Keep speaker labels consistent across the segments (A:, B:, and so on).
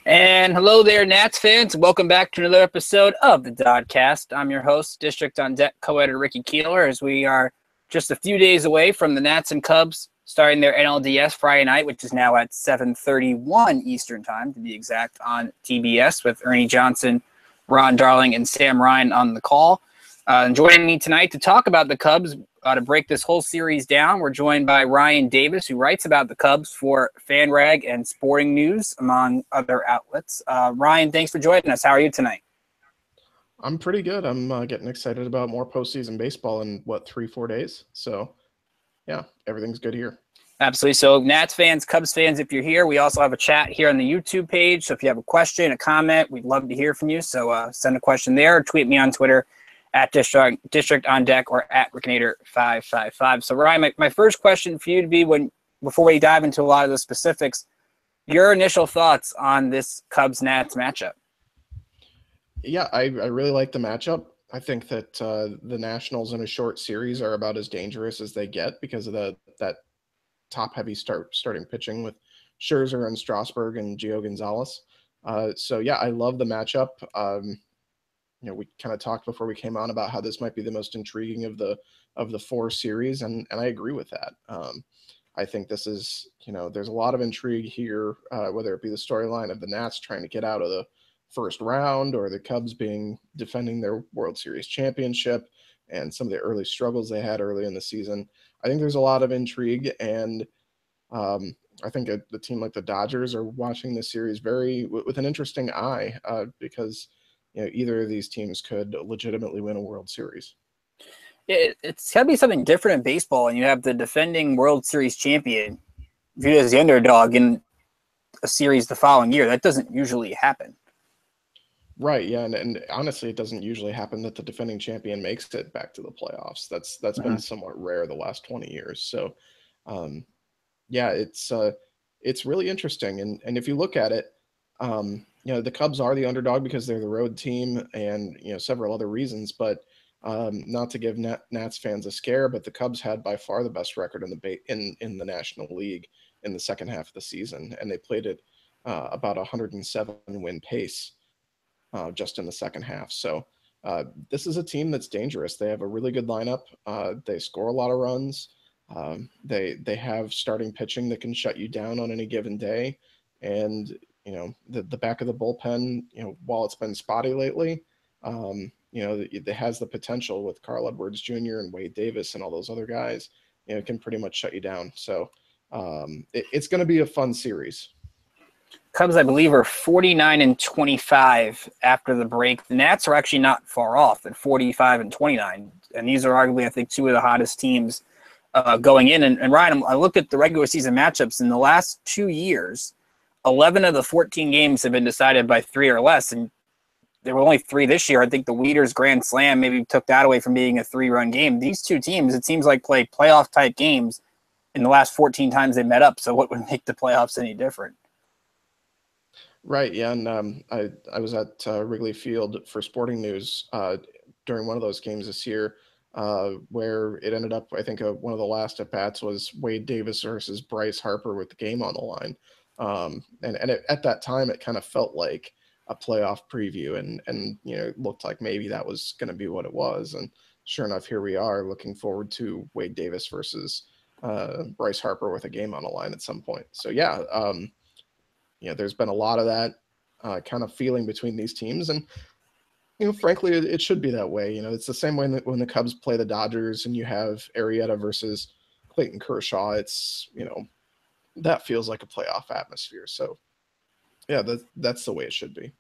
A: And hello there, Nats fans. Welcome back to another episode of the DoDcast. I'm your host, District on Deck co-editor Ricky Keeler, as we are just a few days away from the Nats and Cubs starting their NLDS Friday night, which is now at 7:31 Eastern Time, to be exact, on TBS, with Ernie Johnson, Ron Darling, and Sam Ryan on the call. Joining me tonight to talk about the Cubs, to break this whole series down, we're joined by Ryan Davis, who writes about the Cubs for Fanrag and Sporting News, among other outlets. Ryan, thanks for joining us. How are you tonight?
B: I'm pretty good. I'm getting excited about more postseason baseball in, 3-4 days? So, yeah, everything's good here.
A: Absolutely. So, Nats fans, Cubs fans, if you're here, we also have a chat here on the YouTube page. So if you have a question, a comment, we'd love to hear from you. So send a question there or tweet me on Twitter at District on Deck or at Rickinator555. So, Ryan, my first question for you to be, before we dive into a lot of the specifics, your initial thoughts on this Cubs-Nats matchup.
B: Yeah, I really like the matchup. I think that the Nationals in a short series are about as dangerous as they get because of that top-heavy starting pitching with Scherzer and Strasburg and Gio Gonzalez. So, yeah, I love the matchup. We kind of talked before we came on about how this might be the most intriguing of the four series, and I agree with that. I think this is, there's a lot of intrigue here, whether it be the storyline of the Nats trying to get out of the first round or the Cubs defending their World Series championship and some of the early struggles they had early in the season. I think there's a lot of intrigue, and I think the team like the Dodgers are watching this series with an interesting eye because either of these teams could legitimately win a World Series.
A: It's got to be something different in baseball, and you have the defending World Series champion viewed as the underdog in a series the following year. That doesn't usually happen.
B: Right, yeah, and honestly, it doesn't usually happen that the defending champion makes it back to the playoffs. That's been somewhat rare the last 20 years. So, yeah, it's really interesting. And if you look at it, the Cubs are the underdog because they're the road team, and several other reasons. But not to give Nats fans a scare, but the Cubs had by far the best record in the National League in the second half of the season, and they played at about 107 win pace. Just in the second half. So this is a team that's dangerous. They have a really good lineup. They score a lot of runs. They have starting pitching that can shut you down on any given day. And, the back of the bullpen, while it's been spotty lately, it has the potential with Carl Edwards Jr. and Wade Davis and all those other guys, it can pretty much shut you down. So it's going to be a fun series.
A: Cubs, I believe, are 49-25 after the break. The Nats are actually not far off at 45-29, and these are arguably, I think, two of the hottest teams going in. And Ryan, I looked at the regular season matchups in the last 2 years. 11 of the 14 games have been decided by 3 or less, and there were only 3 this year. I think the Wieters Grand Slam maybe took that away from being a 3-run game. These two teams, it seems like, play playoff-type games in the last 14 times they met up, so what would make the playoffs any different?
B: Right, yeah, and I was at Wrigley Field for Sporting News during one of those games this year, where it ended up, I think, one of the last at-bats was Wade Davis versus Bryce Harper with the game on the line. At that time, it kind of felt like a playoff preview, and it looked like maybe that was going to be what it was. And sure enough, here we are looking forward to Wade Davis versus Bryce Harper with a game on the line at some point. So, yeah, there's been a lot of that kind of feeling between these teams. And, frankly, it should be that way. It's the same way when the Cubs play the Dodgers and you have Arrieta versus Clayton Kershaw. It's, that feels like a playoff atmosphere. So, yeah, that's the way it should be.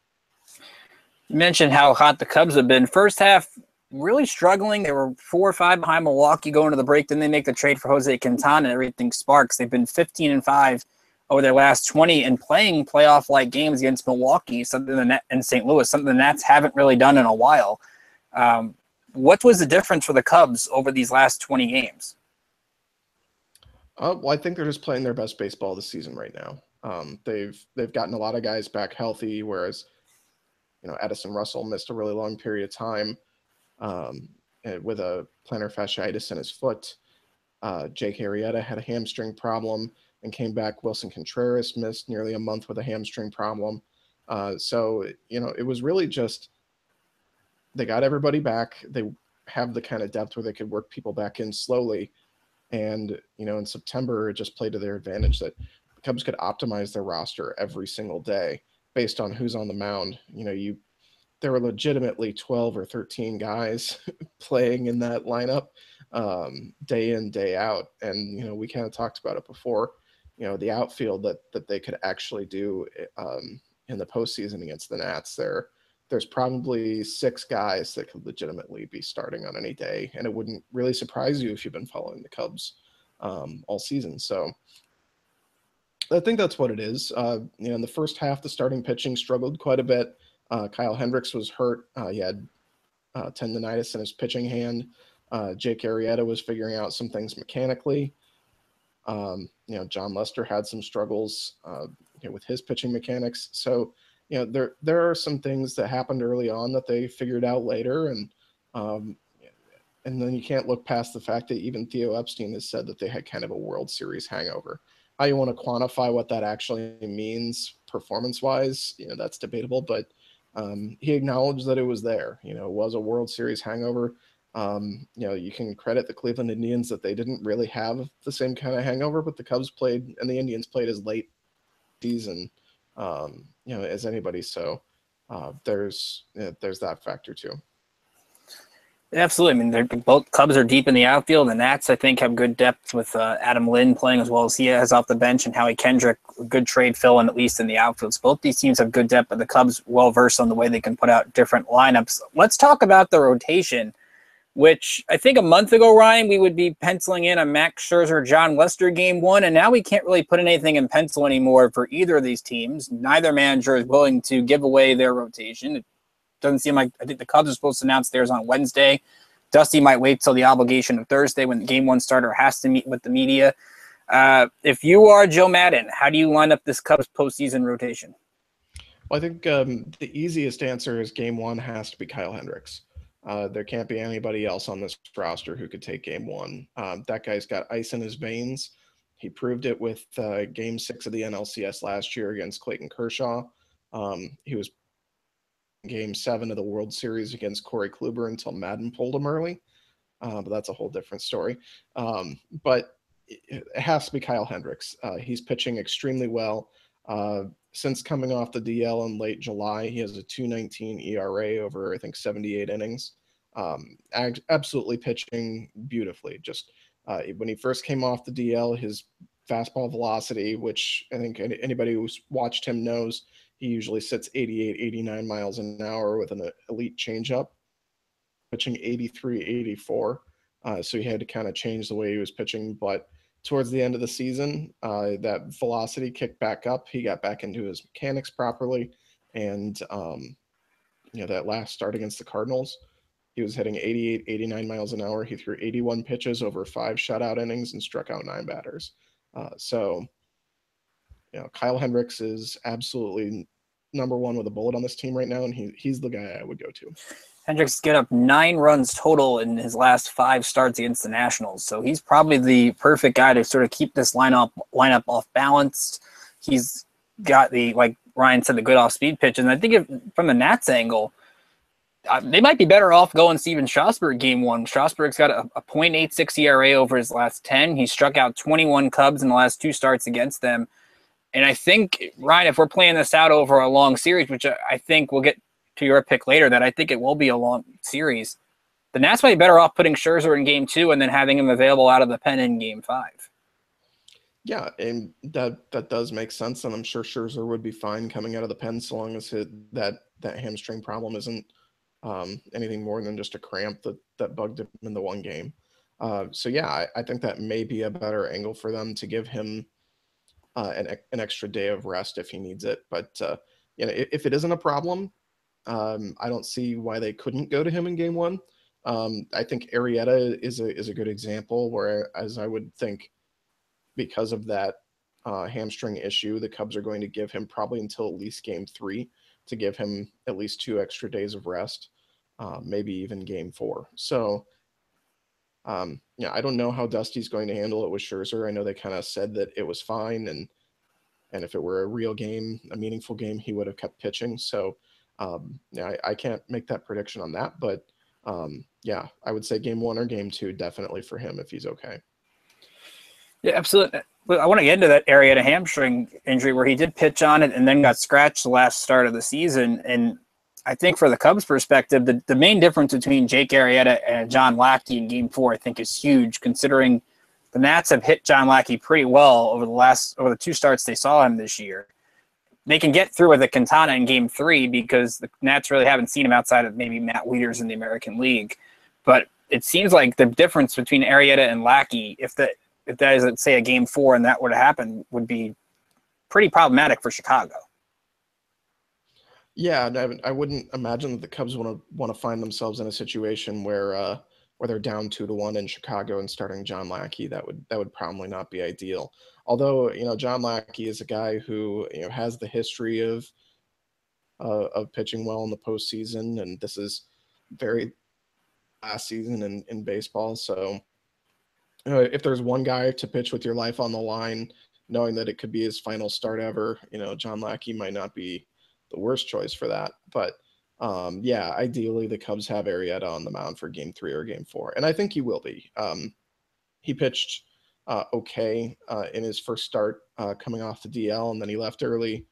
A: You mentioned how hot the Cubs have been. First half, really struggling. They were 4 or 5 behind Milwaukee going to the break. Then they make the trade for Jose Quintana, and everything sparks. They've been 15-5 over their last 20 and playing playoff-like games against Milwaukee, and St. Louis, something the Nats haven't really done in a while. What was the difference for the Cubs over these last 20 games?
B: Well, I think they're just playing their best baseball this season right now. They've gotten a lot of guys back healthy, whereas Addison Russell missed a really long period of time with a plantar fasciitis in his foot. Jake Arrieta had a hamstring problem and came back. Wilson Contreras missed nearly a month with a hamstring problem. So, it was really just they got everybody back. They have the kind of depth where they could work people back in slowly. And, in September, it just played to their advantage that the Cubs could optimize their roster every single day based on who's on the mound. There were legitimately 12 or 13 guys playing in that lineup day in, day out. And, we kind of talked about it before, the outfield that they could actually do in the postseason against the Nats. There's probably 6 guys that could legitimately be starting on any day. And it wouldn't really surprise you if you've been following the Cubs all season. So I think that's what it is. In the first half, the starting pitching struggled quite a bit. Kyle Hendricks was hurt. He had tendonitis in his pitching hand. Jake Arrieta was figuring out some things mechanically. John Lester had some struggles with his pitching mechanics. So, there are some things that happened early on that they figured out later. And then you can't look past the fact that even Theo Epstein has said that they had kind of a World Series hangover. How you want to quantify what that actually means performance-wise, that's debatable. But he acknowledged that it was there. It was a World Series hangover. You can credit the Cleveland Indians that they didn't really have the same kind of hangover, but the Cubs played and the Indians played as late season, as anybody. So there's that factor too.
A: Absolutely. I mean, both Cubs are deep in the outfield. The Nats, I think, have good depth with Adam Lynn playing as well as he has off the bench, and Howie Kendrick, a good trade fill-in at least in the outfield. So both these teams have good depth, but the Cubs well-versed on the way they can put out different lineups. Let's talk about the rotation, which I think a month ago, Ryan, we would be penciling in a Max Scherzer, John Lester game 1, and now we can't really put anything in pencil anymore for either of these teams. Neither manager is willing to give away their rotation. Doesn't seem like, I think the Cubs are supposed to announce theirs on Wednesday. Dusty might wait till the obligation of Thursday when the game 1 starter has to meet with the media. If you are Joe Madden, how do you line up this Cubs postseason rotation?
B: Well, I think the easiest answer is game 1 has to be Kyle Hendricks. There can't be anybody else on this roster who could take game 1. That guy's got ice in his veins. He proved it with game 6 of the NLCS last year against Clayton Kershaw. He was Game 7 of the World Series against Corey Kluber until Madden pulled him early. But that's a whole different story. But it has to be Kyle Hendricks. He's pitching extremely well. Since coming off the DL in late July, he has a 2.19 ERA over, I think, 78 innings. Absolutely pitching beautifully. Just when he first came off the DL, his fastball velocity, which I think anybody who's watched him knows, he usually sits 88, 89 miles an hour with an elite changeup, pitching 83, 84. So he had to kind of change the way he was pitching. But towards the end of the season, that velocity kicked back up. He got back into his mechanics properly. And, that last start against the Cardinals, he was hitting 88, 89 miles an hour. He threw 81 pitches over 5 shutout innings and struck out 9 batters. So Kyle Hendricks is absolutely number 1 with a bullet on this team right now, and he's the guy I would go to.
A: Hendricks get up 9 runs total in his last 5 starts against the Nationals, so he's probably the perfect guy to sort of keep this lineup off balanced. He's got the, like Ryan said, the good off-speed pitch, and I think from the Nats angle, they might be better off going Steven Strasburg game 1. Strasburg's got a .86 ERA over his last 10. He struck out 21 Cubs in the last 2 starts against them. And I think, Ryan, if we're playing this out over a long series, which I think we'll get to your pick later, that I think it will be a long series, the Nats might be better off putting Scherzer in game 2 and then having him available out of the pen in game 5.
B: Yeah, and that does make sense, and I'm sure Scherzer would be fine coming out of the pen so long as that hamstring problem isn't anything more than just a cramp that bugged him in the one game. So yeah, I think that may be a better angle for them to give him an extra day of rest if he needs it. But if it isn't a problem, I don't see why they couldn't go to him in game 1. I think Arrieta is a good example where, as I would think, because of that hamstring issue, the Cubs are going to give him probably until at least game 3 to give him at least 2 extra days of rest, maybe even game 4. So, I don't know how Dusty's going to handle it with Scherzer. I know they kind of said that it was fine, and And if it were a real game, a meaningful game, he would have kept pitching. So yeah, I can't make that prediction on that, but yeah, I would say game 1 or game 2 definitely for him if he's okay.
A: Yeah, absolutely. But I want to get into that Arrieta hamstring injury where he did pitch on it and then got scratched the last start of the season. And I think for the Cubs' perspective, the main difference between Jake Arrieta and John Lackey in Game 4, I think, is huge, considering the Nats have hit John Lackey pretty well over the 2 starts they saw him this year. They can get through with a Quintana in Game 3 because the Nats really haven't seen him outside of maybe Matt Wieters in the American League. But it seems like the difference between Arrieta and Lackey, if that is, let's say, a Game 4 and that were to happen, would be pretty problematic for Chicago.
B: Yeah, I wouldn't imagine that the Cubs want to find themselves in a situation where they're down 2-1 in Chicago and starting John Lackey. That would probably not be ideal. Although, John Lackey is a guy who has the history of pitching well in the postseason, and this is very last season in baseball. So if there's one guy to pitch with your life on the line, knowing that it could be his final start ever, John Lackey might not be the worst choice for that. But yeah, ideally the Cubs have Arrieta on the mound for Game 3 or Game 4, and I think he will be. He pitched okay in his first start coming off the DL, and then he left early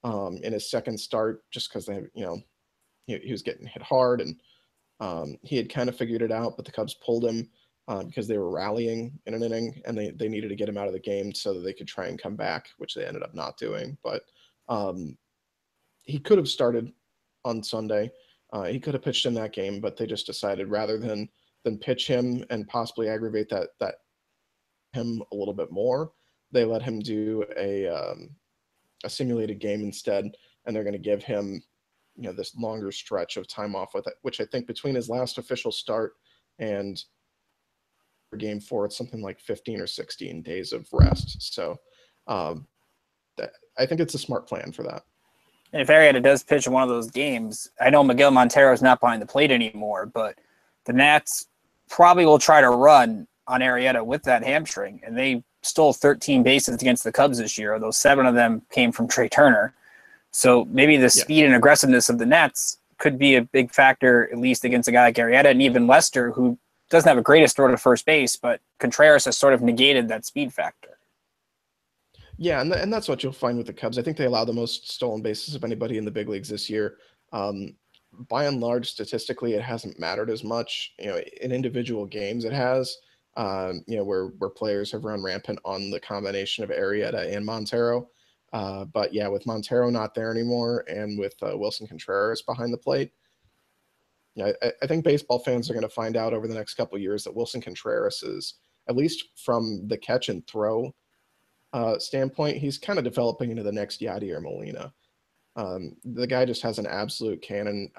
B: in his second start just because he was getting hit hard, and he had kind of figured it out, but the Cubs pulled him because they were rallying in an inning, and they needed to get him out of the game so that they could try and come back, which they ended up not doing. But he could have started on Sunday. He could have pitched in that game, but they just decided rather than pitch him and possibly aggravate that him a little bit more, they let him do a simulated game instead, and they're going to give him this longer stretch of time off with it, which I think between his last official start and Game 4, it's something like 15 or 16 days of rest. So I think it's a smart plan for that.
A: And if Arrieta does pitch in one of those games, I know Miguel Montero is not behind the plate anymore, but the Nats probably will try to run on Arrieta with that hamstring, and they stole 13 bases against the Cubs this year, although 7 of them came from Trey Turner. So maybe the speed and aggressiveness of the Nats could be a big factor, at least against a guy like Arrieta, and even Lester, who doesn't have a greatest throw to first base, but Contreras has sort of negated that speed factor.
B: Yeah, and that's what you'll find with the Cubs. I think they allow the most stolen bases of anybody in the big leagues this year. By and large, statistically, it hasn't mattered as much. In individual games, it has. Where players have run rampant on the combination of Arrieta and Montero. But yeah, with Montero not there anymore, and with Wilson Contreras behind the plate, I think baseball fans are going to find out over the next couple of years that Wilson Contreras is, at least from the catch and throw standpoint, he's kind of developing into the next Yadier Molina. The guy just has an absolute cannon.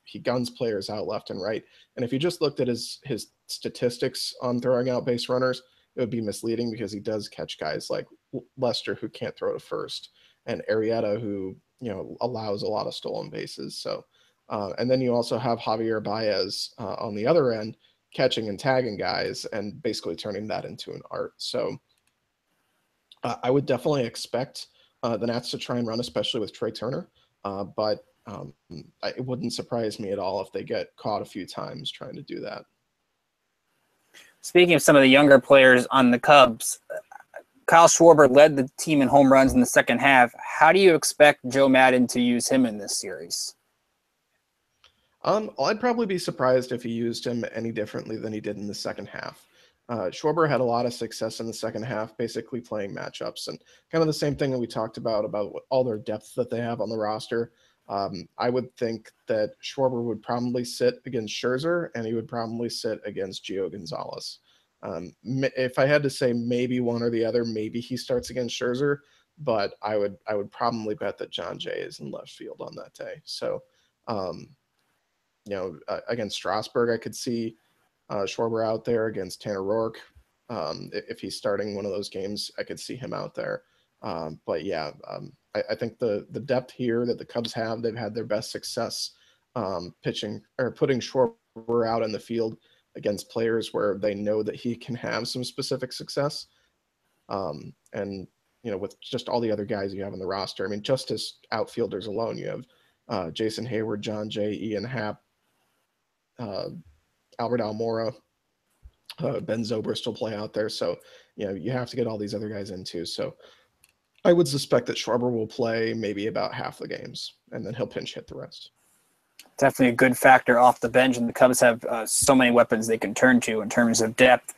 B: He guns players out left and right. And if you just looked at his statistics on throwing out base runners, it would be misleading because he does catch guys like Lester, who can't throw to first, and Arrieta, who allows a lot of stolen bases. So, and then you also have Javier Baez on the other end, catching and tagging guys and basically turning that into an art. So I would definitely expect the Nats to try and run, especially with Trey Turner. But it wouldn't surprise me at all if they get caught a few times trying to do that.
A: Speaking of some of the younger players on the Cubs, Kyle Schwarber led the team in home runs in the second half. How do you expect Joe Maddon to use him in this series?
B: I'd probably be surprised if he used him any differently than he did in the second half. Schwarber had a lot of success in the second half, basically playing matchups, and kind of the same thing that we talked about all their depth that they have on the roster. I would think that Schwarber would probably sit against Scherzer, and he would probably sit against Gio Gonzalez. If I had to say maybe one or the other, maybe he starts against Scherzer, but I would probably bet that John Jay is in left field on that day. So, against Strasburg, I could see Schwarber out there. Against Tanner Roark. If he's starting one of those games, I could see him out there. But yeah, I think the depth here that the Cubs have, they've had their best success pitching or putting Schwarber out in the field against players where they know that he can have some specific success. And with just all the other guys you have on the roster. I mean, just as outfielders alone, you have Jason Hayward, John Jay, Ian Happ, Albert Almora, Ben Zobrist will play out there. So, you have to get all these other guys in too. So I would suspect that Schwarber will play maybe about half the games, and then he'll pinch hit the rest.
A: Definitely a good factor off the bench, and the Cubs have so many weapons they can turn to in terms of depth.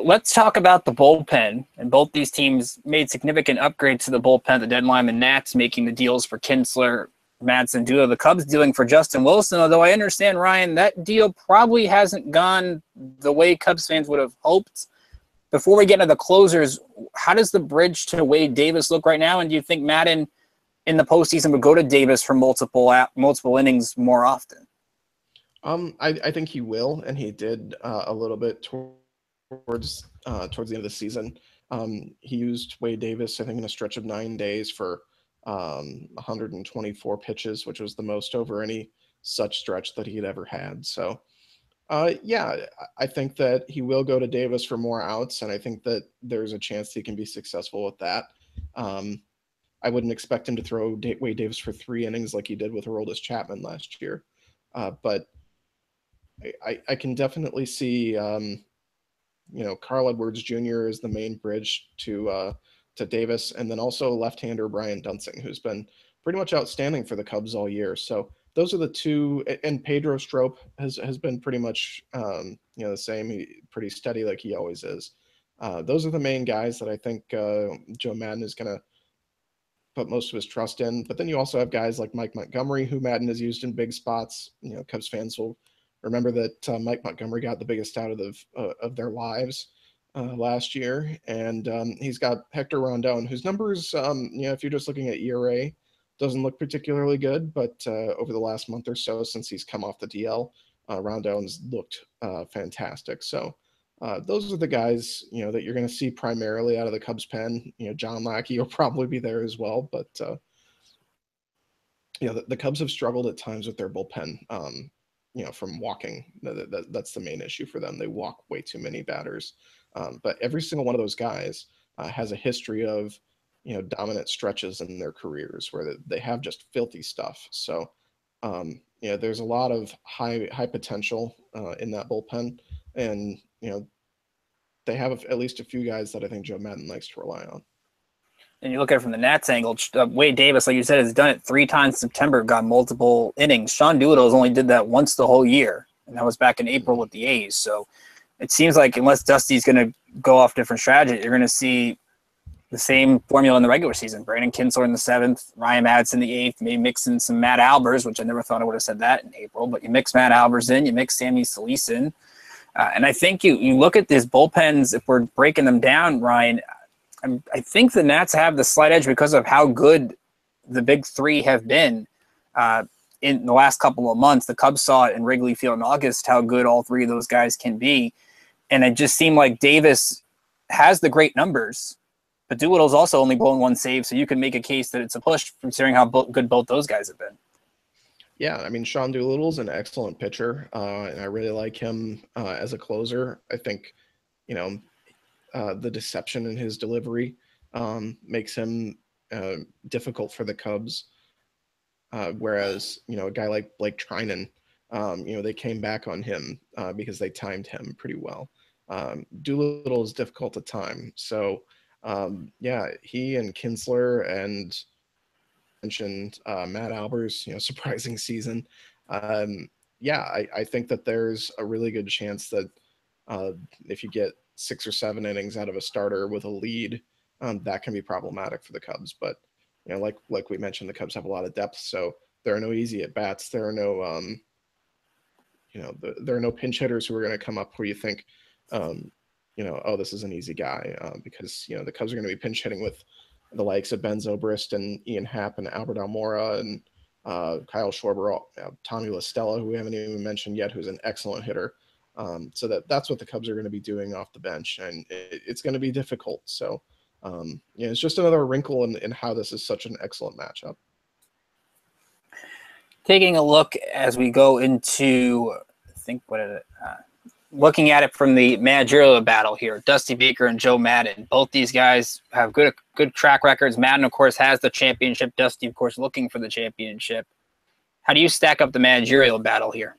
A: Let's talk about the bullpen, and both these teams made significant upgrades to the bullpen at the deadline. The Nats making the deals for Kinsler, Madsen, Duda. The Cubs dealing for Justin Wilson, although I understand, Ryan, that deal probably hasn't gone the way Cubs fans would have hoped. Before we get into the closers, how does the bridge to Wade Davis look right now, and do you think Madden in the postseason would go to Davis for multiple innings more often?
B: I think he will, and he did a little bit towards the end of the season. He used Wade Davis, I think, in a stretch of 9 days for 124 pitches, which was the most over any such stretch that he had ever had. So, yeah, I think that he will go to Davis for more outs, and I think that there's a chance he can be successful with that. I wouldn't expect him to throw Wade Davis for 3 innings like he did with Aroldis Chapman last year. But I can definitely see, Carl Edwards Jr. is the main bridge to Davis, and then also left-hander Brian Dunsing, who's been pretty much outstanding for the Cubs all year. So those are the two, and Pedro Strop has been pretty much, the same, pretty steady like he always is. Those are the main guys that I think Joe Madden is going to put most of his trust in. But then you also have guys like Mike Montgomery, who Madden has used in big spots. Cubs fans will remember that Mike Montgomery got the biggest out of their lives last year. And he's got Hector Rondon, whose numbers, if you're just looking at ERA, doesn't look particularly good. But over the last month or so, since he's come off the DL, Rondon's looked fantastic. So those are the guys, that you're going to see primarily out of the Cubs pen. John Lackey will probably be there as well, but the Cubs have struggled at times with their bullpen. From walking, that's the main issue for them. They walk way too many batters, but every single one of those guys has a history of dominant stretches in their careers where they have just filthy stuff. So there's a lot of high potential in that bullpen, and they have at least a few guys that I think Joe Madden likes to rely on.
A: And you look at it from the Nats angle, Wade Davis, like you said, has done it 3 times in September, got multiple innings. Sean Doolittle's only did that once the whole year, and that was back in April with the A's. So it seems like unless Dusty's going to go off different strategy, you're going to see the same formula in the regular season. Brandon Kinsler in the 7th, Ryan Madsen in the 8th, maybe mix in some Matt Albers, which I never thought I would have said that in April, but you mix Matt Albers in, you mix Sammy Solis in. And I think you look at these bullpens, if we're breaking them down, Ryan, I think the Nats have the slight edge because of how good the big 3 have been in the last couple of months. The Cubs saw it in Wrigley Field in August, how good all 3 of those guys can be. And it just seemed like Davis has the great numbers, but Doolittle's also only blown 1 save, so you can make a case that it's a push considering how good both those guys have been.
B: Yeah, I mean, Sean Doolittle's an excellent pitcher, and I really like him as a closer. I think, the deception in his delivery makes him difficult for the Cubs. Whereas, a guy like Blake Trinan, they came back on him because they timed him pretty well. Doolittle is difficult to time. So, he and Kinsler and mentioned Matt Albers, surprising season. I think that there's a really good chance that if you get 6 or 7 innings out of a starter with a lead, that can be problematic for the Cubs. But like we mentioned, the Cubs have a lot of depth, so there are no easy at bats. There are no there are no pinch hitters who are going to come up where you think this is an easy guy, because the Cubs are going to be pinch hitting with the likes of Ben Zobrist and Ian Happ and Albert Almora and Kyle Schwarber, Tommy La Stella, who we haven't even mentioned yet, who's an excellent hitter. So that's what the Cubs are going to be doing off the bench, and it's going to be difficult. So it's just another wrinkle in how this is such an excellent matchup.
A: Taking a look as we go into, I think, looking at it from the managerial battle here, Dusty Baker and Joe Madden, both these guys have good track records. Madden, of course, has the championship. Dusty, of course, looking for the championship. How do you stack up the managerial battle here?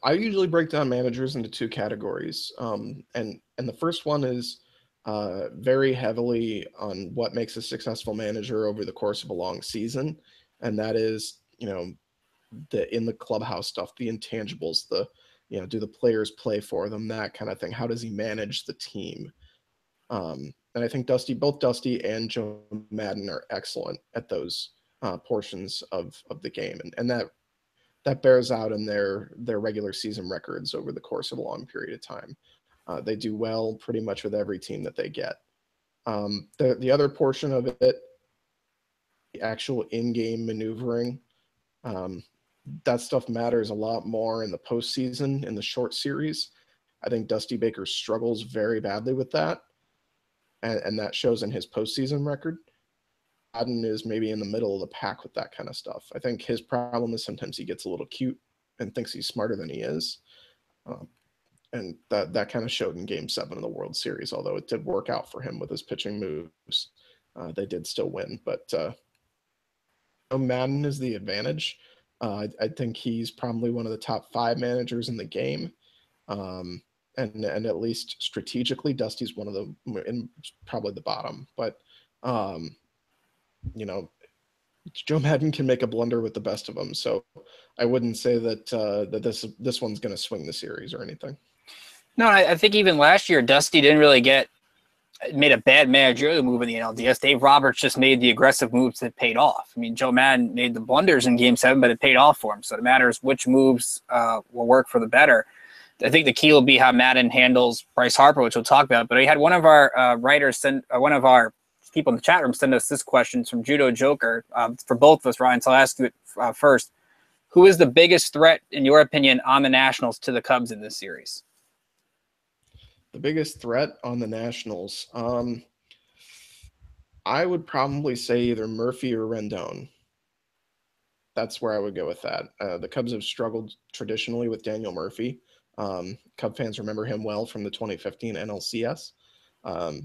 B: I usually break down managers into two categories, and the first one is very heavily on what makes a successful manager over the course of a long season, and that is, the in the clubhouse stuff, the intangibles, do the players play for them, that kind of thing. How does he manage the team? And I think both Dusty and Joe Madden are excellent at those portions of the game, and that bears out in their regular season records over the course of a long period of time. They do well pretty much with every team that they get. The other portion of it, the actual in-game maneuvering, that stuff matters a lot more in the postseason, in the short series. I think Dusty Baker struggles very badly with that, and that shows in his postseason record. Madden is maybe in the middle of the pack with that kind of stuff. I think his problem is sometimes he gets a little cute and thinks he's smarter than he is. And that kind of showed in Game 7 of the World Series, although it did work out for him with his pitching moves. They did still win, but Madden is the advantage. I think he's probably one of the top 5 managers in the game. And at least strategically, Dusty's one of the, probably the bottom. But, Joe Madden can make a blunder with the best of them. So I wouldn't say that this one's going to swing the series or anything.
A: No, I think even last year, Dusty didn't really made a bad managerial move in the NLDS. Dave Roberts just made the aggressive moves that paid off. I mean, Joe Madden made the blunders in Game 7, but it paid off for him. So it matters which moves will work for the better. I think the key will be how Madden handles Bryce Harper, which we'll talk about. But I had one of our writers one of our people in the chat room send us this question from Judo Joker for both of us, Ryan. So I'll ask you it first. Who is the biggest threat, in your opinion, on the Nationals to the Cubs in this series?
B: The biggest threat on the Nationals, I would probably say either Murphy or Rendon. That's where I would go with that. The Cubs have struggled traditionally with Daniel Murphy. Cub fans remember him well from the 2015 NLCS. I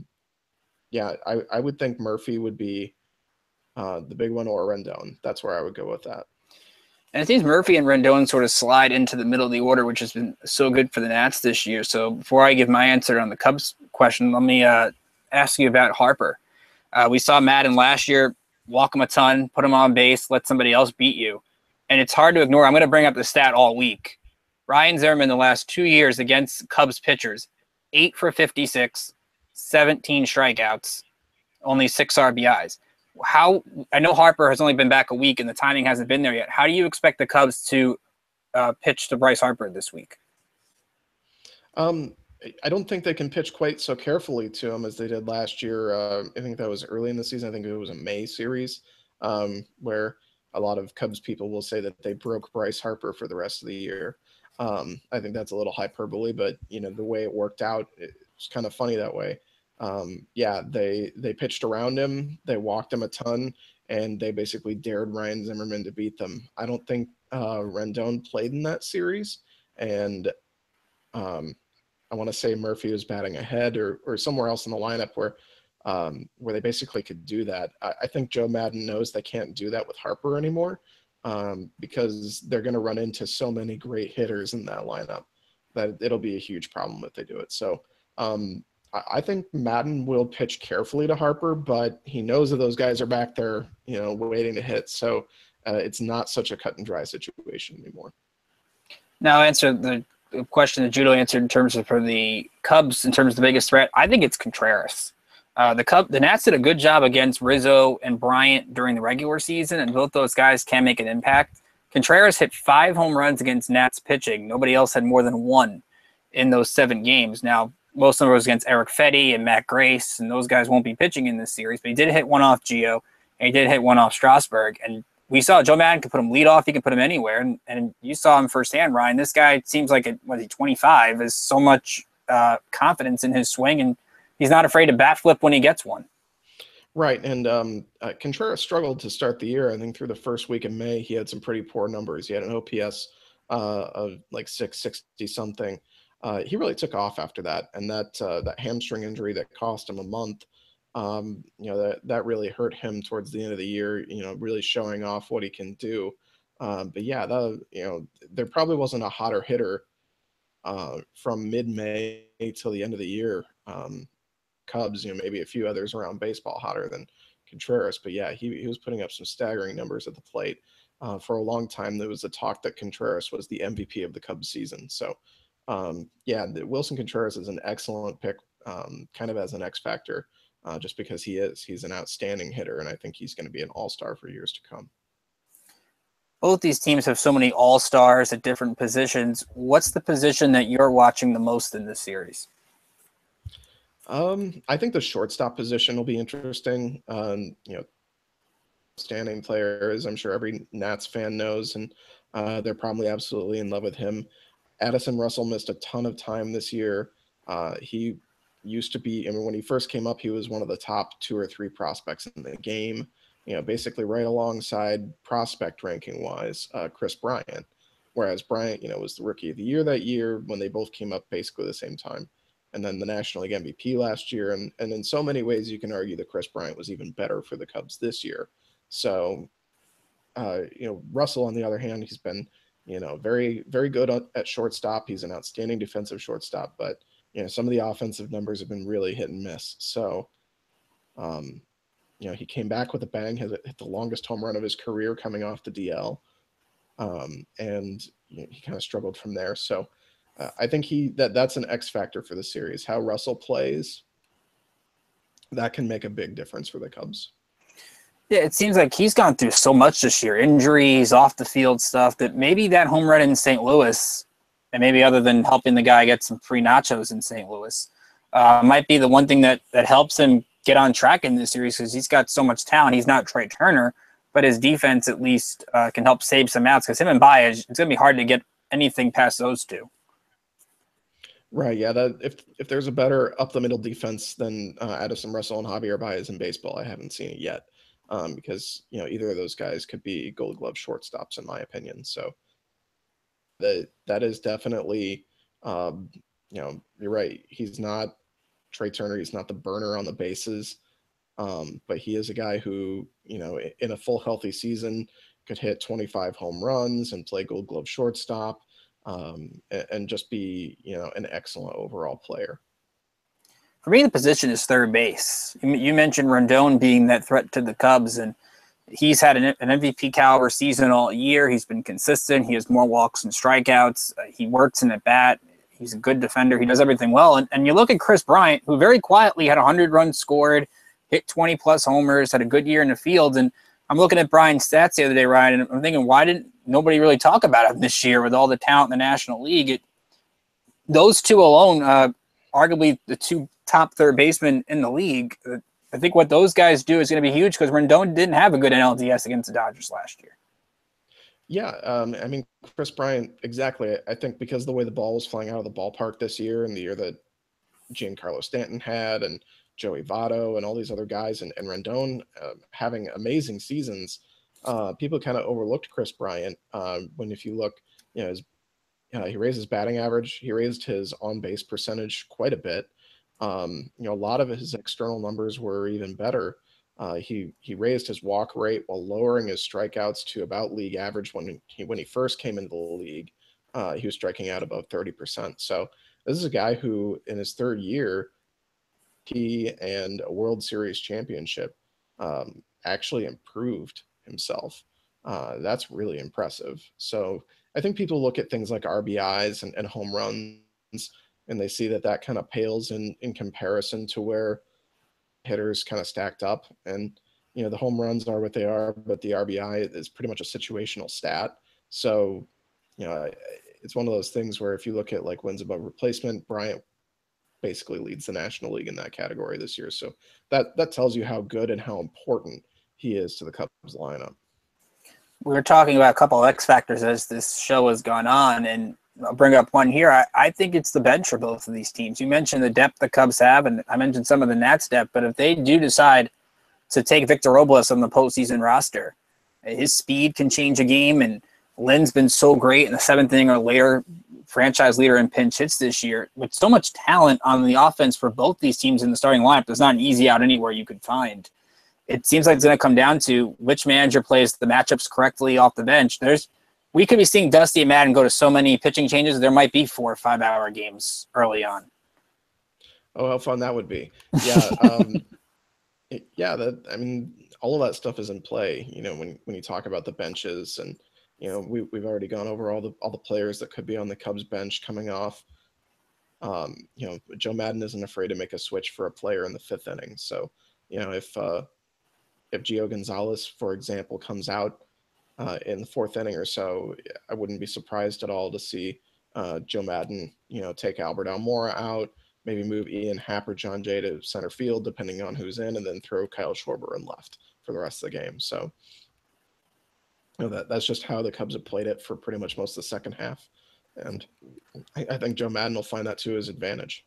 B: would think Murphy would be the big one, or Rendon. That's where I would go with that.
A: And it seems Murphy and Rendon sort of slide into the middle of the order, which has been so good for the Nats this year. So before I give my answer on the Cubs question, let me ask you about Harper. We saw Madden last year walk him a ton, put him on base, let somebody else beat you. And it's hard to ignore. I'm going to bring up the stat all week. Ryan Zimmerman the last 2 years against Cubs pitchers, 8 for 56, 17 strikeouts, only 6 RBIs. I know Harper has only been back a week and the timing hasn't been there yet. How do you expect the Cubs to pitch to Bryce Harper this week?
B: I don't think they can pitch quite so carefully to him as they did last year. I think that was early in the season. I think it was a May series where a lot of Cubs people will say that they broke Bryce Harper for the rest of the year. I think that's a little hyperbole, but the way it worked out, it's kind of funny that way. They pitched around him, they walked him a ton, and they basically dared Ryan Zimmerman to beat them. I don't think Rendon played in that series, and I want to say Murphy was batting ahead or somewhere else in the lineup where they basically could do that. I think Joe Madden knows they can't do that with Harper anymore because they're going to run into so many great hitters in that lineup that it'll be a huge problem if they do it. So I think Madden will pitch carefully to Harper, but he knows that those guys are back there, waiting to hit. So it's not such a cut and dry situation anymore.
A: Now, I'll answer the question that Judo answered in terms of for the Cubs, in terms of the biggest threat. I think it's Contreras. The Nats did a good job against Rizzo and Bryant during the regular season, and both those guys can make an impact. Contreras hit 5 home runs against Nats pitching. Nobody else had more than 1 in those 7 games. Now, most of them was against Eric Fetty and Matt Grace, and those guys won't be pitching in this series. But he did hit 1 off Gio, and he did hit 1 off Strasburg. And we saw Joe Madden could put him lead off. He can put him anywhere. And you saw him firsthand, Ryan. This guy seems like, 25, has so much confidence in his swing, and he's not afraid to bat flip when he gets one.
B: Right, and Contreras struggled to start the year. I think through the first week of May, he had some pretty poor numbers. He had an OPS of like 660 something. He really took off after that, and that hamstring injury that cost him a month, that really hurt him towards the end of the year. Really showing off what he can do. But yeah, there probably wasn't a hotter hitter from mid-May till the end of the year. Cubs, maybe a few others around baseball hotter than Contreras, but yeah, he was putting up some staggering numbers at the plate. For a long time, there was a talk that Contreras was the MVP of the Cubs season. So, Wilson Contreras is an excellent pick, kind of as an X factor, just because he's an outstanding hitter, and I think he's going to be an all-star for years to come.
A: Both these teams have so many all-stars at different positions. What's the position that you're watching the most in this series?
B: I think the shortstop position will be interesting. Standing player, as I'm sure every Nats fan knows, and they're probably absolutely in love with him. Addison Russell missed a ton of time this year. He used to be, when he first came up, he was one of the top 2 or 3 prospects in the game, basically right alongside prospect ranking wise, Chris Bryant. Whereas Bryant, was the rookie of the year that year when they both came up basically the same time. And then the National League MVP last year. And in so many ways, you can argue that Chris Bryant was even better for the Cubs this year. So, Russell, on the other hand, he's been, very, very good at shortstop. He's an outstanding defensive shortstop, but, some of the offensive numbers have been really hit and miss. So, he came back with a bang, hit the longest home run of his career coming off the DL. And he kind of struggled from there. So I think that's an X factor for the series. How Russell plays, that can make a big difference for the Cubs.
A: Yeah, it seems like he's gone through so much this year, injuries, off the field stuff, that maybe that home run in St. Louis, and maybe other than helping the guy get some free nachos in St. Louis, might be the one thing that helps him get on track in this series, because he's got so much talent. He's not Trey Turner, but his defense at least can help save some outs, because him and Baez, it's going to be hard to get anything past those two.
B: Right, yeah. That if there's a better up the middle defense than Addison Russell and Javier Baez in baseball, I haven't seen it yet. Because either of those guys could be Gold Glove shortstops in my opinion. So that is definitely, you're right. He's not Trey Turner. He's not the burner on the bases, but he is a guy who in a full healthy season could hit 25 home runs and play Gold Glove shortstop, and just be an excellent overall player.
A: For me, the position is third base. You mentioned Rendon being that threat to the Cubs, and he's had an MVP caliber season all year. He's been consistent. He has more walks and strikeouts. He works in at bat. He's a good defender. He does everything well. And you look at Chris Bryant, who very quietly had 100 runs scored, hit 20-plus homers, had a good year in the field. And I'm looking at Bryant's stats the other day, Ryan, and I'm thinking, why didn't nobody really talk about him this year with all the talent in the National League? Those two alone, arguably the 2 top third basemen in the league. I think what those guys do is going to be huge, because Rendon didn't have a good NLDS against the Dodgers last year.
B: Yeah, Chris Bryant, exactly. I think because the way the ball was flying out of the ballpark this year, and the year that Giancarlo Stanton had, and Joey Votto, and all these other guys, and Rendon having amazing seasons, people kind of overlooked Chris Bryant. If you look, he raised his batting average, he raised his on-base percentage quite a bit. A lot of his external numbers were even better. He raised his walk rate while lowering his strikeouts to about league average. When he first came into the league, he was striking out about 30%. So this is a guy who, in his third year, and a World Series championship, actually improved himself. That's really impressive. So I think people look at things like RBIs and home runs, and they see that kind of pales in comparison to where hitters kind of stacked up. And, the home runs are what they are, but the RBI is pretty much a situational stat. So, it's one of those things where if you look at like wins above replacement, Bryant basically leads the National League in that category this year. So that tells you how good and how important he is to the Cubs lineup.
A: We were talking about a couple of X factors as this show has gone on, and I'll bring up one here. I think it's the bench for both of these teams. You mentioned the depth the Cubs have, and I mentioned some of the Nats depth, but if they do decide to take Victor Robles on the postseason roster, his speed can change a game, and Lynn's been so great in the seventh inning or later, franchise leader in pinch hits this year. With so much talent on the offense for both these teams in the starting lineup, there's not an easy out anywhere you could find. It seems like it's going to come down to which manager plays the matchups correctly off the bench. We could be seeing Dusty and Madden go to so many pitching changes. There might be 4 or 5 hour games early on.
B: Oh, how fun that would be. Yeah. All of that stuff is in play, when you talk about the benches, and, we've already gone over all the players that could be on the Cubs bench coming off. Joe Madden isn't afraid to make a switch for a player in the 5th inning. So, if Gio Gonzalez, for example, comes out in the 4th inning or so, I wouldn't be surprised at all to see Joe Madden, take Albert Almora out, maybe move Ian Happ or John Jay to center field, depending on who's in, and then throw Kyle Schwarber in left for the rest of the game. So, that's just how the Cubs have played it for pretty much most of the second half. And I think Joe Madden will find that to his advantage.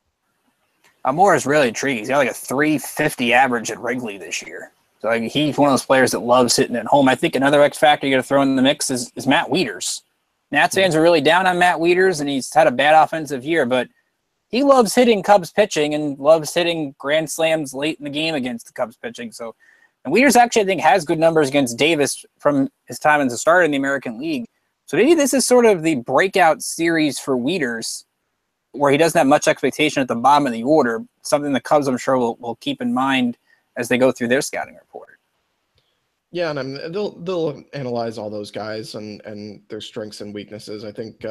A: Almora is really intriguing. He's got like a 350 average at Wrigley this year. So he's one of those players that loves hitting at home. I think another X factor you got to throw in the mix is Matt Wieters. Nats fans are really down on Matt Wieters, and he's had a bad offensive year, but he loves hitting Cubs pitching and loves hitting grand slams late in the game against the Cubs pitching. So, and Wieters actually, I think, has good numbers against Davis from his time as a starter in the American League. So maybe this is sort of the breakout series for Wieters, where he doesn't have much expectation at the bottom of the order, something the Cubs, I'm sure, will keep in mind as they go through their scouting report. Yeah,
B: and they'll analyze all those guys and their strengths and weaknesses. I think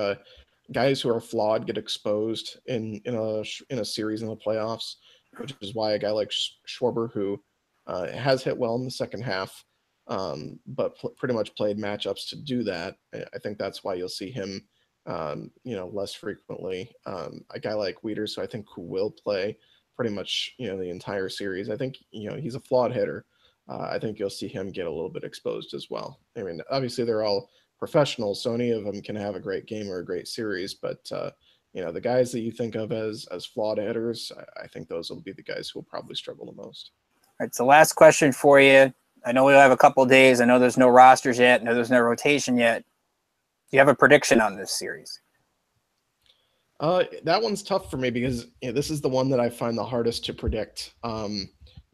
B: guys who are flawed get exposed in a series in the playoffs, which is why a guy like Schwarber, who has hit well in the second half, but pretty much played matchups to do that. I think that's why you'll see him, less frequently. A guy like Wieters, who will play pretty much, the entire series. I think, he's a flawed hitter. I think you'll see him get a little bit exposed as well. I mean, obviously they're all professionals, so any of them can have a great game or a great series, but the guys that you think of as flawed hitters, I think those will be the guys who will probably struggle the most.
A: All right, so last question for you. I know we'll have a couple of days. I know there's no rosters yet. I know there's no rotation yet. Do you have a prediction on this series?
B: That one's tough for me because this is the one that I find the hardest to predict.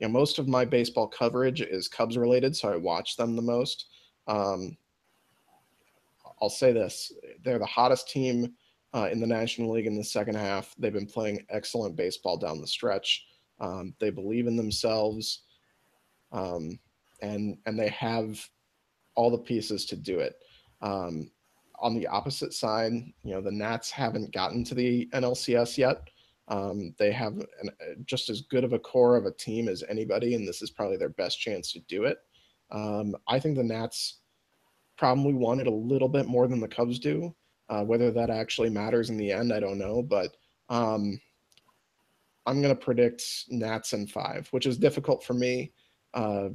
B: Most of my baseball coverage is Cubs related, so I watch them the most. I'll say this: they're the hottest team in the National League in the second half. They've been playing excellent baseball down the stretch. They believe in themselves, and they have all the pieces to do it. On the opposite side, the Nats haven't gotten to the NLCS yet. They have just as good of a core of a team as anybody, and this is probably their best chance to do it. I think the Nats probably want it a little bit more than the Cubs do. Whether that actually matters in the end, I don't know. But I'm going to predict Nats in 5, which is difficult for me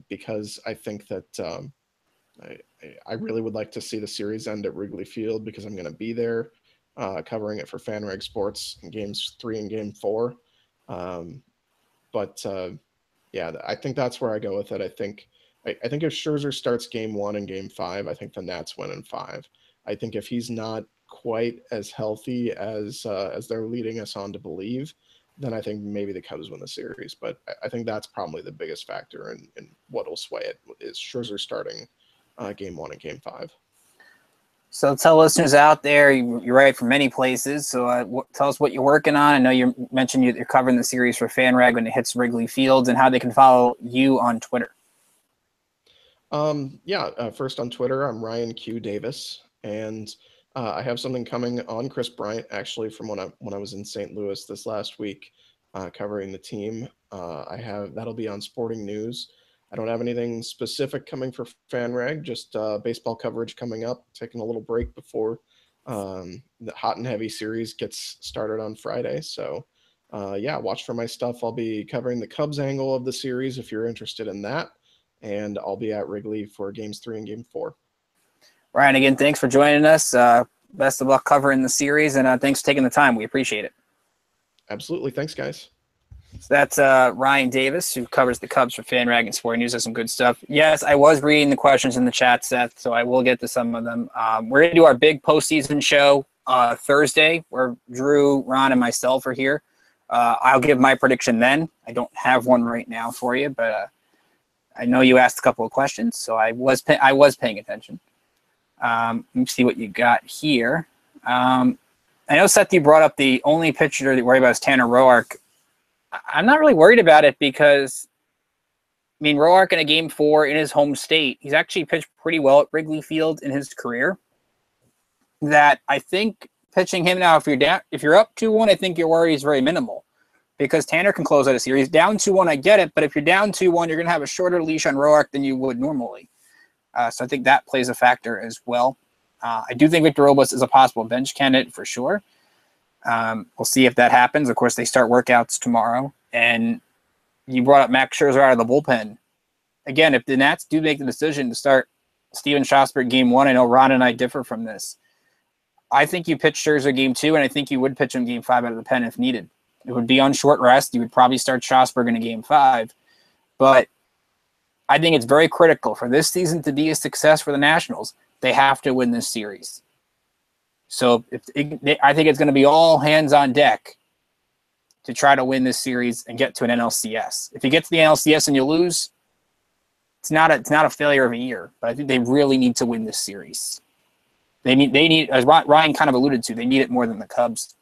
B: because I think that I really would like to see the series end at Wrigley Field because I'm going to be there covering it for Fanrag Sports in games 3 and game 4. But I think that's where I go with it. I think if Scherzer starts game 1 and game 5, I think the Nats win in 5. I think if he's not quite as healthy as they're leading us on to believe, then I think maybe the Cubs win the series. But I think that's probably the biggest factor in what will sway it is Scherzer starting game 1 and game 5.
A: So tell listeners out there, you write from many places. So tell us what you're working on. I know you mentioned you're covering the series for Fanrag when it hits Wrigley Fields, and how they can follow you on Twitter.
B: First on Twitter, I'm Ryan Q Davis, and I have something coming on Chris Bryant actually from when I was in St. Louis this last week covering the team. That'll be on Sporting News. I don't have anything specific coming for Fanrag, just baseball coverage coming up, taking a little break before the hot and heavy series gets started on Friday. So, watch for my stuff. I'll be covering the Cubs angle of the series if you're interested in that, and I'll be at Wrigley for games 3 and game 4.
A: Ryan, again, thanks for joining us. Best of luck covering the series, and thanks for taking the time. We appreciate it.
B: Absolutely. Thanks, guys.
A: So that's Ryan Davis, who covers the Cubs for Fanrag and Sporting News. Has some good stuff. Yes, I was reading the questions in the chat, Seth, so I will get to some of them. We're going to do our big postseason show Thursday, where Drew, Ron, and myself are here. I'll give my prediction then. I don't have one right now for you, but I know you asked a couple of questions, so I was paying attention. Let me see what you got here. I know, Seth, you brought up the only pitcher that you worry about is Tanner Roark. I'm not really worried about it because, I mean, Roark in a Game 4 in his home state, he's actually pitched pretty well at Wrigley Field in his career. That I think pitching him now, if you're up 2-1, I think your worry is very minimal because Tanner can close out a series. Down 2-1, I get it, but if you're down 2-1, you're going to have a shorter leash on Roark than you would normally. So I think that plays a factor as well. I do think Victor Robles is a possible bench candidate for sure. We'll see if that happens. Of course, they start workouts tomorrow. And you brought up Max Scherzer out of the bullpen. Again, if the Nats do make the decision to start Steven Strasburg Game 1, I know Ron and I differ from this. I think you pitch Scherzer Game 2, and I think you would pitch him Game 5 out of the pen if needed. It would be on short rest. You would probably start Strasburg in a Game 5. But I think it's very critical for this season to be a success for the Nationals. They have to win this series. So I think it's going to be all hands on deck to try to win this series and get to an NLCS. If you get to the NLCS and you lose, it's not a failure of a year. But I think they really need to win this series. They need, as Ryan kind of alluded to, they need it more than the Cubs.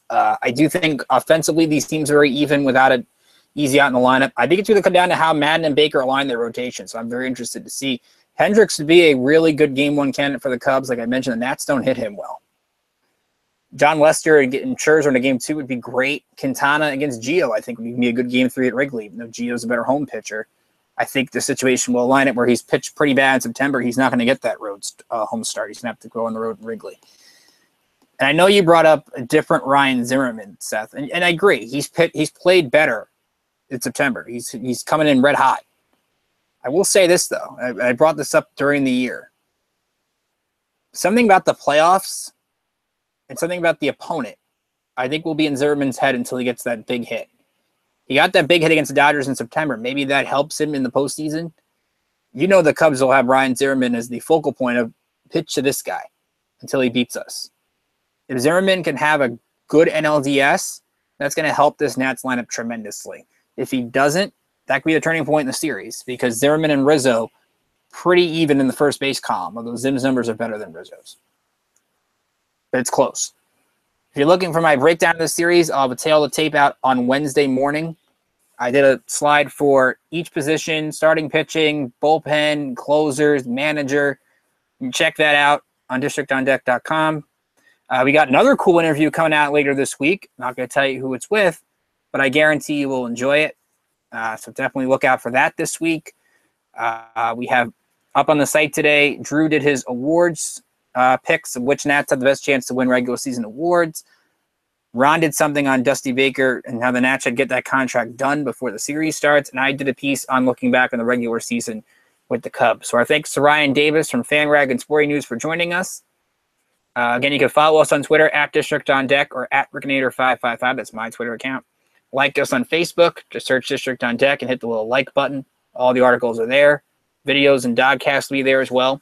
A: I do think offensively these teams are very even without an easy out in the lineup. I think it's going to come down to how Madden and Baker align their rotation. So I'm very interested to see. Hendricks would be a really good Game 1 candidate for the Cubs. Like I mentioned, the Nats don't hit him well. John Lester and getting Scherzer in a Game 2 would be great. Quintana against Gio, I think, would be a good Game 3 at Wrigley. Even though Gio's a better home pitcher, I think the situation will align it where he's pitched pretty bad in September. He's not going to get that home start. He's going to have to go on the road in Wrigley. And I know you brought up a different Ryan Zimmerman, Seth, and I agree. He's played better in September. He's coming in red hot. I will say this, though. I brought this up during the year. Something about the playoffs and something about the opponent, I think will be in Zimmerman's head until he gets that big hit. He got that big hit against the Dodgers in September. Maybe that helps him in the postseason. You know the Cubs will have Ryan Zimmerman as the focal point of pitch to this guy until he beats us. If Zimmerman can have a good NLDS, that's going to help this Nats lineup tremendously. If he doesn't, that could be the turning point in the series because Zimmerman and Rizzo pretty even in the first base column, although Zim's numbers are better than Rizzo's. But it's close. If you're looking for my breakdown of the series, I'll have a tail of the tape out on Wednesday morning. I did a slide for each position, starting pitching, bullpen, closers, manager. You can check that out on districtondeck.com. We got another cool interview coming out later this week. I'm not going to tell you who it's with, but I guarantee you will enjoy it. So definitely look out for that this week. We have up on the site today, Drew did his awards picks of which Nats have the best chance to win regular season awards. Ron did something on Dusty Baker and how the Nats should get that contract done before the series starts. And I did a piece on looking back on the regular season with the Cubs. So our thanks to Ryan Davis from Fanrag and Sporting News for joining us. Again, you can follow us on Twitter at District on Deck or at Rickinator555. That's my Twitter account. Like us on Facebook. Just search District on Deck and hit the little like button. All the articles are there. Videos and DoDcast will be there as well.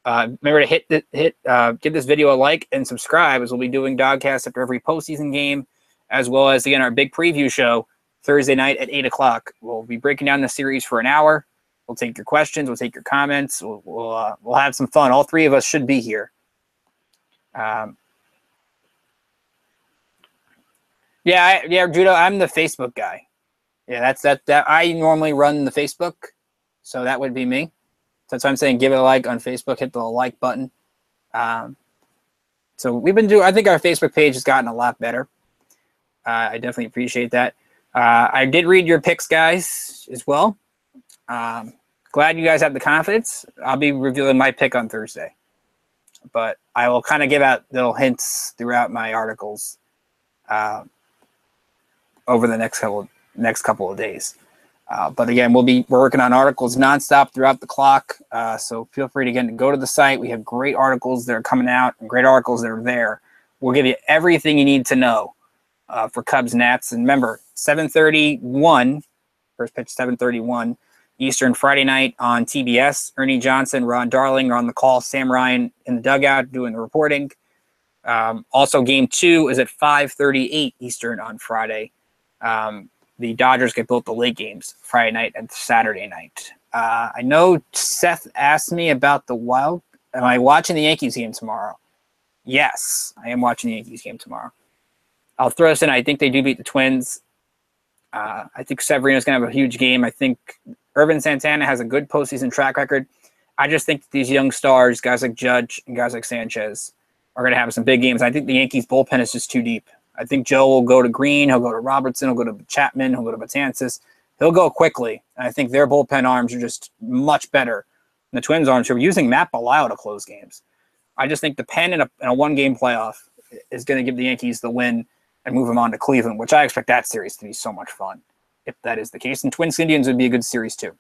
A: Remember to give this video a like and subscribe, as we'll be doing DoDcast after every postseason game, as well as, again, our big preview show Thursday night at 8 o'clock. We'll be breaking down the series for an hour. We'll take your questions. We'll take your comments. We'll have some fun. All three of us should be here. Judo, I'm the Facebook guy. Yeah, that. I normally run the Facebook, so that would be me. So that's why I'm saying give it a like on Facebook, hit the like button. So we've been doing, I think our Facebook page has gotten a lot better. I definitely appreciate that. I did read your picks, guys, as well. Glad you guys have the confidence. I'll be revealing my pick on Thursday. But I will kind of give out little hints throughout my articles over the next couple of days. But again, we're working on articles nonstop throughout the clock. So feel free to go to the site. We have great articles that are coming out and great articles that are there. We'll give you everything you need to know for Cubs Nats. And remember, 7:31, first pitch 7:31 Eastern Friday night on TBS. Ernie Johnson, Ron Darling are on the call. Sam Ryan in the dugout doing the reporting. Also, game 2 is at 5:38 Eastern on Friday. The Dodgers get both the late games, Friday night and Saturday night. I know Seth asked me about the Wild. Am I watching the Yankees game tomorrow? Yes, I am watching the Yankees game tomorrow. I'll throw this in. I think they do beat the Twins. I think Severino's going to have a huge game. I think Irvin Santana has a good postseason track record. I just think these young stars, guys like Judge and guys like Sanchez, are going to have some big games. I think the Yankees bullpen is just too deep. I think Joe will go to Green. He'll go to Robertson. He'll go to Chapman. He'll go to Betances. He'll go quickly. And I think their bullpen arms are just much better than the Twins arms, who are using Matt Belisle to close games. I just think the pen in a one-game playoff is going to give the Yankees the win and move them on to Cleveland, which I expect that series to be so much fun if that is the case. And Twins-Indians would be a good series too.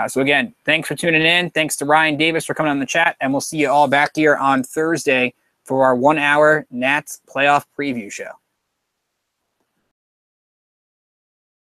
A: So again, thanks for tuning in. Thanks to Ryan Davis for coming on the chat, and we'll see you all back here on Thursday for our 1-hour Nats playoff preview show.